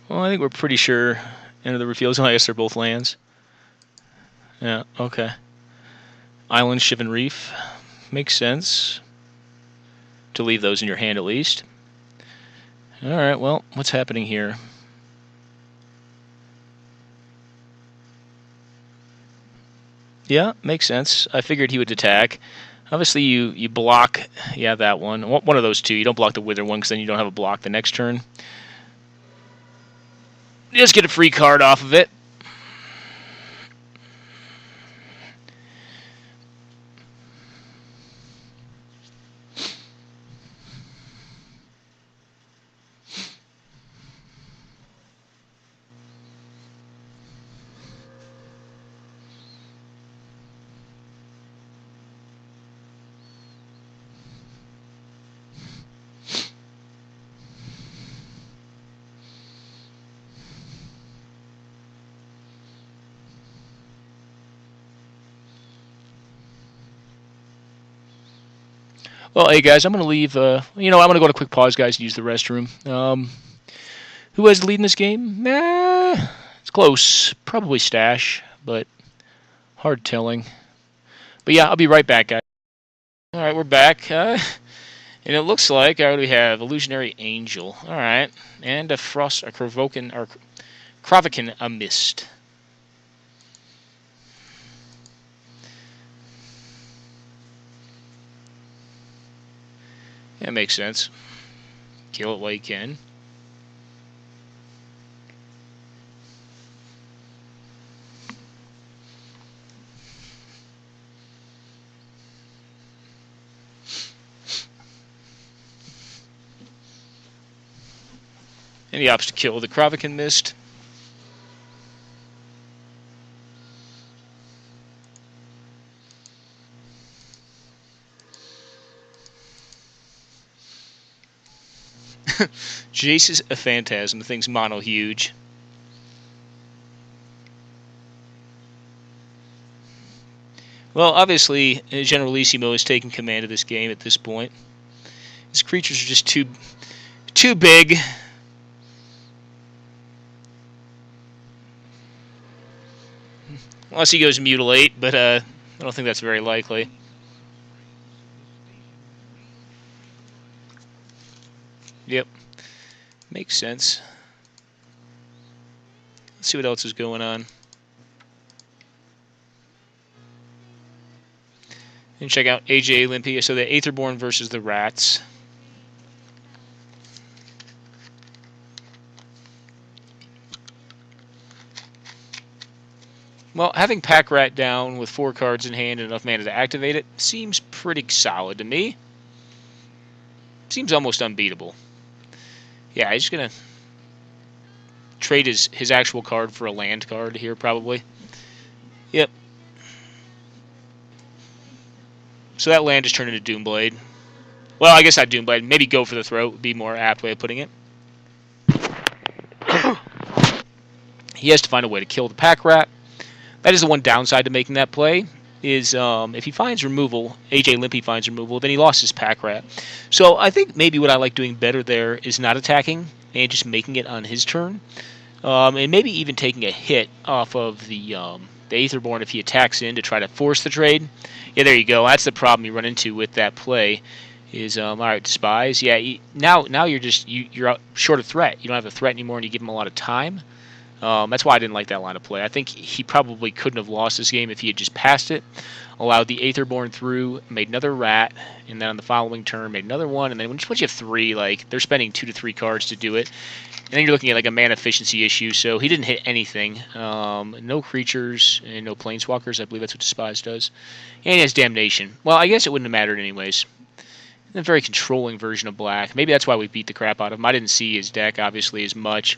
Speaker 1: Well, I think we're pretty sure Enter the Refusal. I guess they're both lands. Yeah, okay. Island, Ship, and Reef. Makes sense. To leave those in your hand at least. Alright, well, what's happening here? Yeah, makes sense. I figured he would attack. Obviously, you block, yeah, that one. One of those two. You don't block the Wither one, because then you don't have a block the next turn. You just get a free card off of it. Well, hey guys, I'm gonna leave. I'm gonna go on a quick pause, guys, to use the restroom. Who has the lead in this game? Nah, it's close. Probably Stash, but hard telling. But yeah, I'll be right back, guys. All right, we're back, and it looks like we have Illusionary Angel. All right, and a Frost, a Provoking, or Kravikan, a Mist. That makes sense. Kill it while you can. And he opts to kill the Kravikan Mist. Jace is a phantasm. The thing's mono huge. Well, obviously, Generalissimo is taking command of this game at this point. His creatures are just too big. Unless he goes Mutilate, but I don't think that's very likely. Yep. Makes sense. Let's see what else is going on. And check out AJ Olympia. So the Aetherborn versus the Rats. Well, having Pack Rat down with 4 cards in hand and enough mana to activate it seems pretty solid to me. Seems almost unbeatable. Yeah, he's going to trade his actual card for a land card here, probably. Yep. So that land just turned into Doomblade. Well, I guess not Doomblade. Maybe Go for the Throat would be a more apt way of putting it. He has to find a way to kill the Pack Rat. That is the one downside to making that play, is if he finds removal, AJ Limpy finds removal, then he lost his Pack Rat. So I think maybe what I like doing better there is not attacking and just making it on his turn. And maybe even taking a hit off of the Aetherborn if he attacks in to try to force the trade. Yeah, there you go. That's the problem you run into with that play. Is all right, Despise. Yeah, now you're out short of threat. You don't have a threat anymore, and you give him a lot of time. That's why I didn't like that line of play. I think he probably couldn't have lost this game if he had just passed it, allowed the Aetherborn through, made another rat, and then on the following turn made another one. And then once you have 3, like they're spending 2 to 3 cards to do it. And then you're looking at like a mana efficiency issue, so he didn't hit anything. No creatures and no planeswalkers. I believe that's what Despise does. And he has Damnation. Well, I guess it wouldn't have mattered anyways. And a very controlling version of black. Maybe that's why we beat the crap out of him. I didn't see his deck, obviously, as much.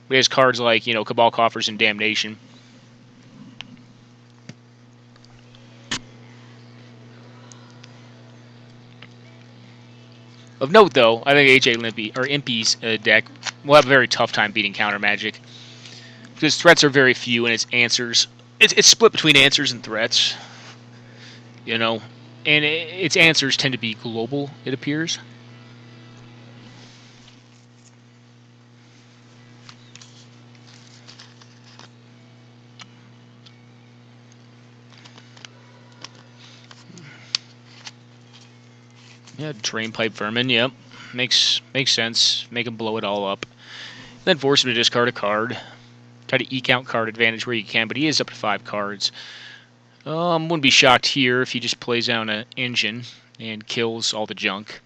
Speaker 1: He has cards like, Cabal Coffers and Damnation. Of note, though, I think AJ Impy's deck will have a very tough time beating counter magic. Because threats are very few and its answers. It's split between answers and threats. And its answers tend to be global, it appears. Yeah, Drain Pipe Vermin, yep. Makes sense. Make him blow it all up. Then force him to discard a card. Try to eke out card advantage where you can, but he is up to 5 cards. Wouldn't be shocked here if he just plays down an engine and kills all the junk.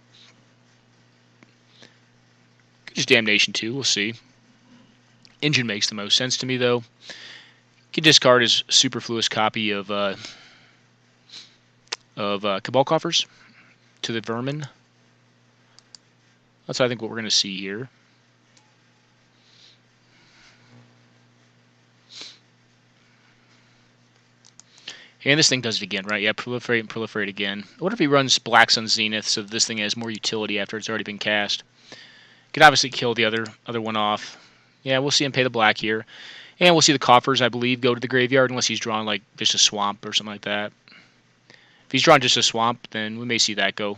Speaker 1: Just Damnation too, we'll see. Engine makes the most sense to me, though. Can discard his superfluous copy of Cabal Coffers to the Vermin. That's, I think, what we're going to see here. And this thing does it again, right? Yeah, proliferate and proliferate again. What if he runs Black Sun Zenith so this thing has more utility after it's already been cast? Could obviously kill the other one off. Yeah, we'll see him pay the black here. And we'll see the coffers, I believe, go to the graveyard unless he's drawn like just a swamp or something like that. If he's drawing just a swamp, then we may see that go.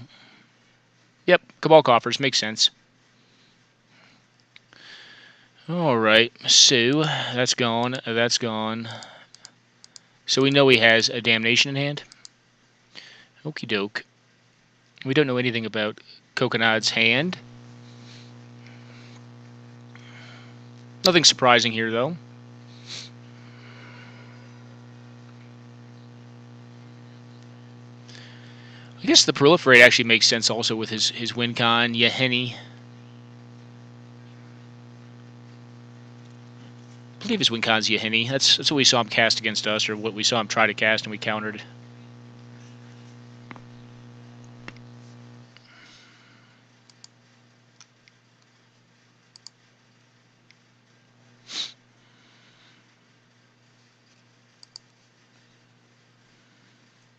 Speaker 1: Yep, Cabal Coffers, makes sense. Alright, so that's gone, that's gone. So we know he has a Damnation in hand. Okie doke. We don't know anything about Coconut's hand. Nothing surprising here, though. I guess the Proliferate actually makes sense also with his win con, Yahenni. I believe his win con's Yahenni. That's what we saw him cast against us, or what we saw him try to cast and we countered.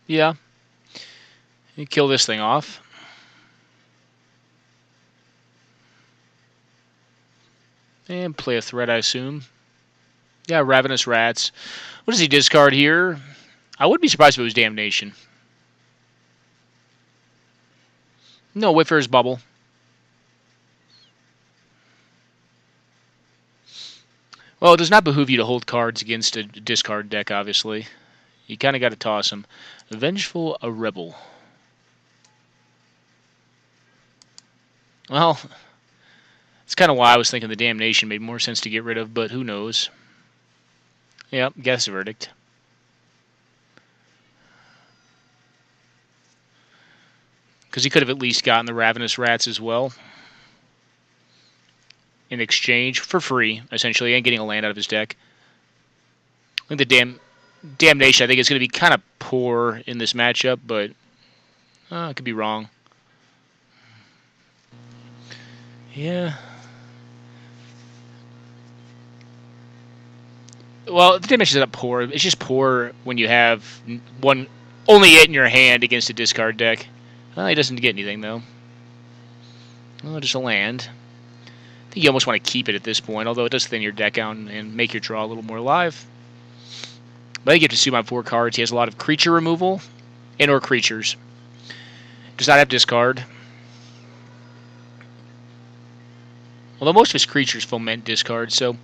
Speaker 1: Yeah. You kill this thing off. And play a threat, I assume. Yeah, Ravenous Rats. What does he discard here? I wouldn't be surprised if it was Damnation. No, wait for his bubble. Well, it does not behoove you to hold cards against a discard deck, obviously. You kind of got to toss them. Vengeful a Rebel. Well, it's kind of why I was thinking the Damnation made more sense to get rid of, but who knows. Yep, guess verdict. Because he could have at least gotten the Ravenous Rats as well. In exchange, for free, essentially, and getting a land out of his deck. I think the Damnation, I think, is going to be kind of poor in this matchup, but I could be wrong. Yeah. Well, the Damnation is not poor. It's just poor when you have only it in your hand against a discard deck. Well, he doesn't get anything, though. Well, just a land. I think you almost want to keep it at this point, although it does thin your deck out and make your draw a little more alive. But I think you have to assume on 4 cards. He has a lot of creature removal and or creatures. Does not have discard. Although most of his creatures foment discard, so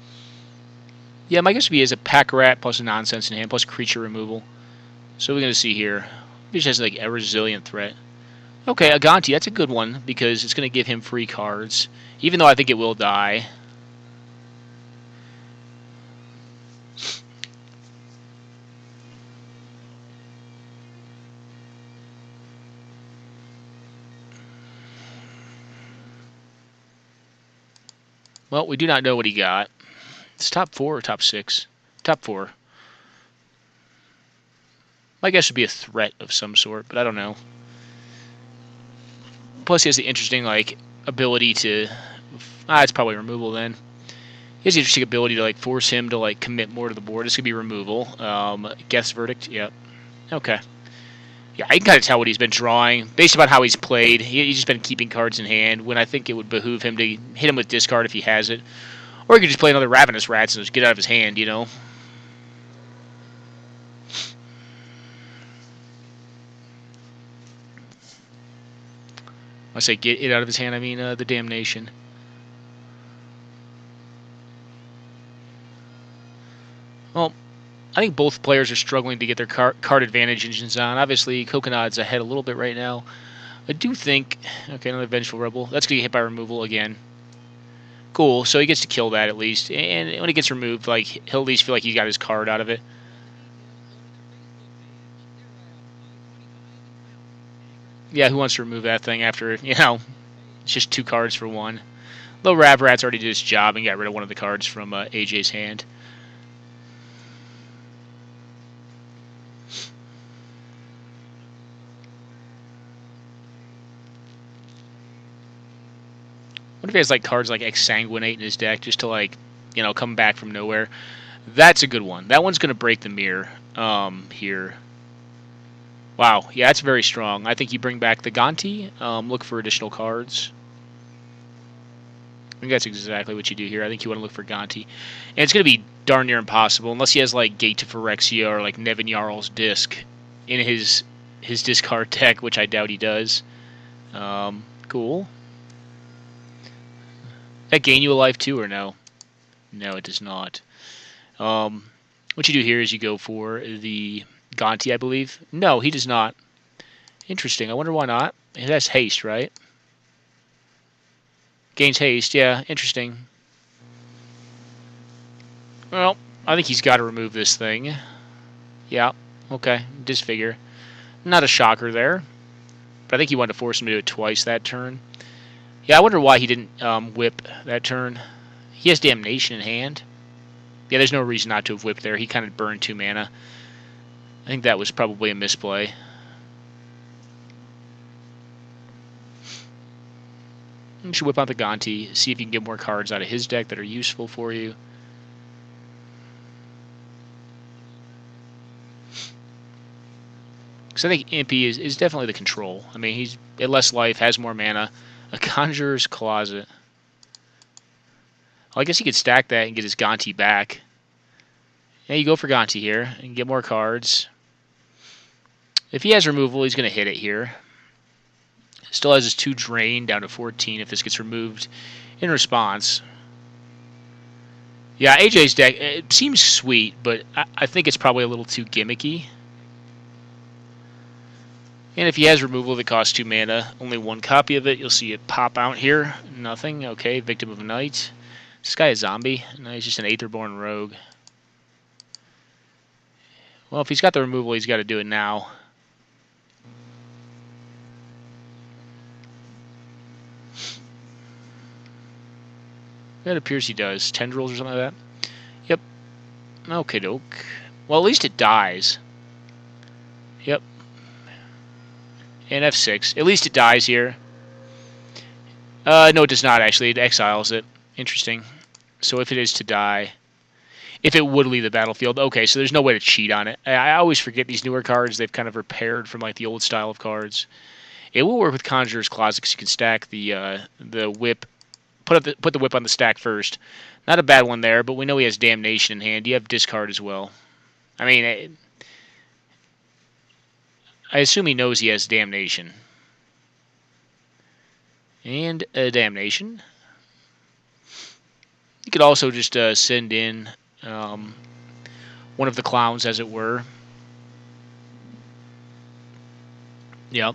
Speaker 1: yeah, my guess would be he has a Pack Rat plus a Nonsense in hand plus creature removal. So we're going to see here. He just has like a resilient threat. Okay, Aganti, that's a good one because it's going to give him free cards, even though I think it will die. Well, we do not know what he got. It's top 4 or top 6? Top 4. My guess would be a threat of some sort, but I don't know. Plus, he has the interesting like ability to. It's probably removal then. He has the interesting ability to like force him to like commit more to the board. This could be removal. Guess verdict. Yep. Okay. Yeah, I can kind of tell what he's been drawing based upon how he's played. He's just been keeping cards in hand when I think it would behoove him to hit him with discard if he has it, or he could just play another Ravenous Rats and just get out of his hand. You know. I say get it out of his hand, I mean the Damnation. Well, I think both players are struggling to get their card advantage engines on. Obviously, Coconut's ahead a little bit right now. I do think... Okay, another Vengeful Rebel. That's going to get hit by removal again. Cool, so he gets to kill that at least. And when it gets removed, like he'll at least feel like he got his card out of it. Yeah, who wants to remove that thing after, it's just 2 cards for 1. Though Rav Rat's already did his job and got rid of one of the cards from AJ's hand. What if he has like cards like Exsanguinate in his deck just to like, come back from nowhere? That's a good one. That one's going to break the mirror here. Wow, yeah, that's very strong. I think you bring back the Gonti, look for additional cards. I think that's exactly what you do here. I think you want to look for Gonti. And it's going to be darn near impossible, unless he has like Gate to Phyrexia or like Nevin Jarl's Disc in his his discard deck, which I doubt he does. Cool. That gain you a life too, or no? No, it does not. What you do here is you go for the Gonti, I believe. No, he does not. Interesting. I wonder why not. It has haste, right? Gains haste. Yeah, interesting. Well, I think he's got to remove this thing. Yeah. Okay. Disfigure. Not a shocker there. But I think he wanted to force him to do it twice that turn. Yeah, I wonder why he didn't whip that turn. He has Damnation in hand. Yeah, there's no reason not to have whipped there. He kind of burned 2 mana. I think that was probably a misplay. You should whip out the Gonti, see if you can get more cards out of his deck that are useful for you. Because I think Impy is definitely the control. I mean, he's at less life, has more mana. A Conjurer's Closet. Well, I guess he could stack that and get his Gonti back. Yeah, you go for Gonti here and get more cards. If he has removal, he's going to hit it here. Still has his 2 drain down to 14 if this gets removed in response. Yeah, AJ's deck, it seems sweet, but I think it's probably a little too gimmicky. And if he has removal that costs 2 mana, only 1 copy of it, you'll see it pop out here. Nothing. Okay, Victim of Night. Is this guy a zombie? No, he's just an Aetherborn Rogue. Well, if he's got the removal, he's got to do it now. It appears he does. Tendrils or something like that. Yep. Okay, doke. Well, at least it dies. Yep. And F6. At least it dies here. No, it does not, actually. It exiles it. Interesting. So if it is to die... If it would leave the battlefield... Okay, so there's no way to cheat on it. I always forget these newer cards. They've kind of repaired from like the old style of cards. It will work with Conjurer's Closet because you can stack the whip... Put the whip on the stack first. Not a bad one there, but we know he has Damnation in hand. You have discard as well. I mean, I assume he knows he has Damnation. And a Damnation. You could also just send in one of the clowns, as it were. Yep.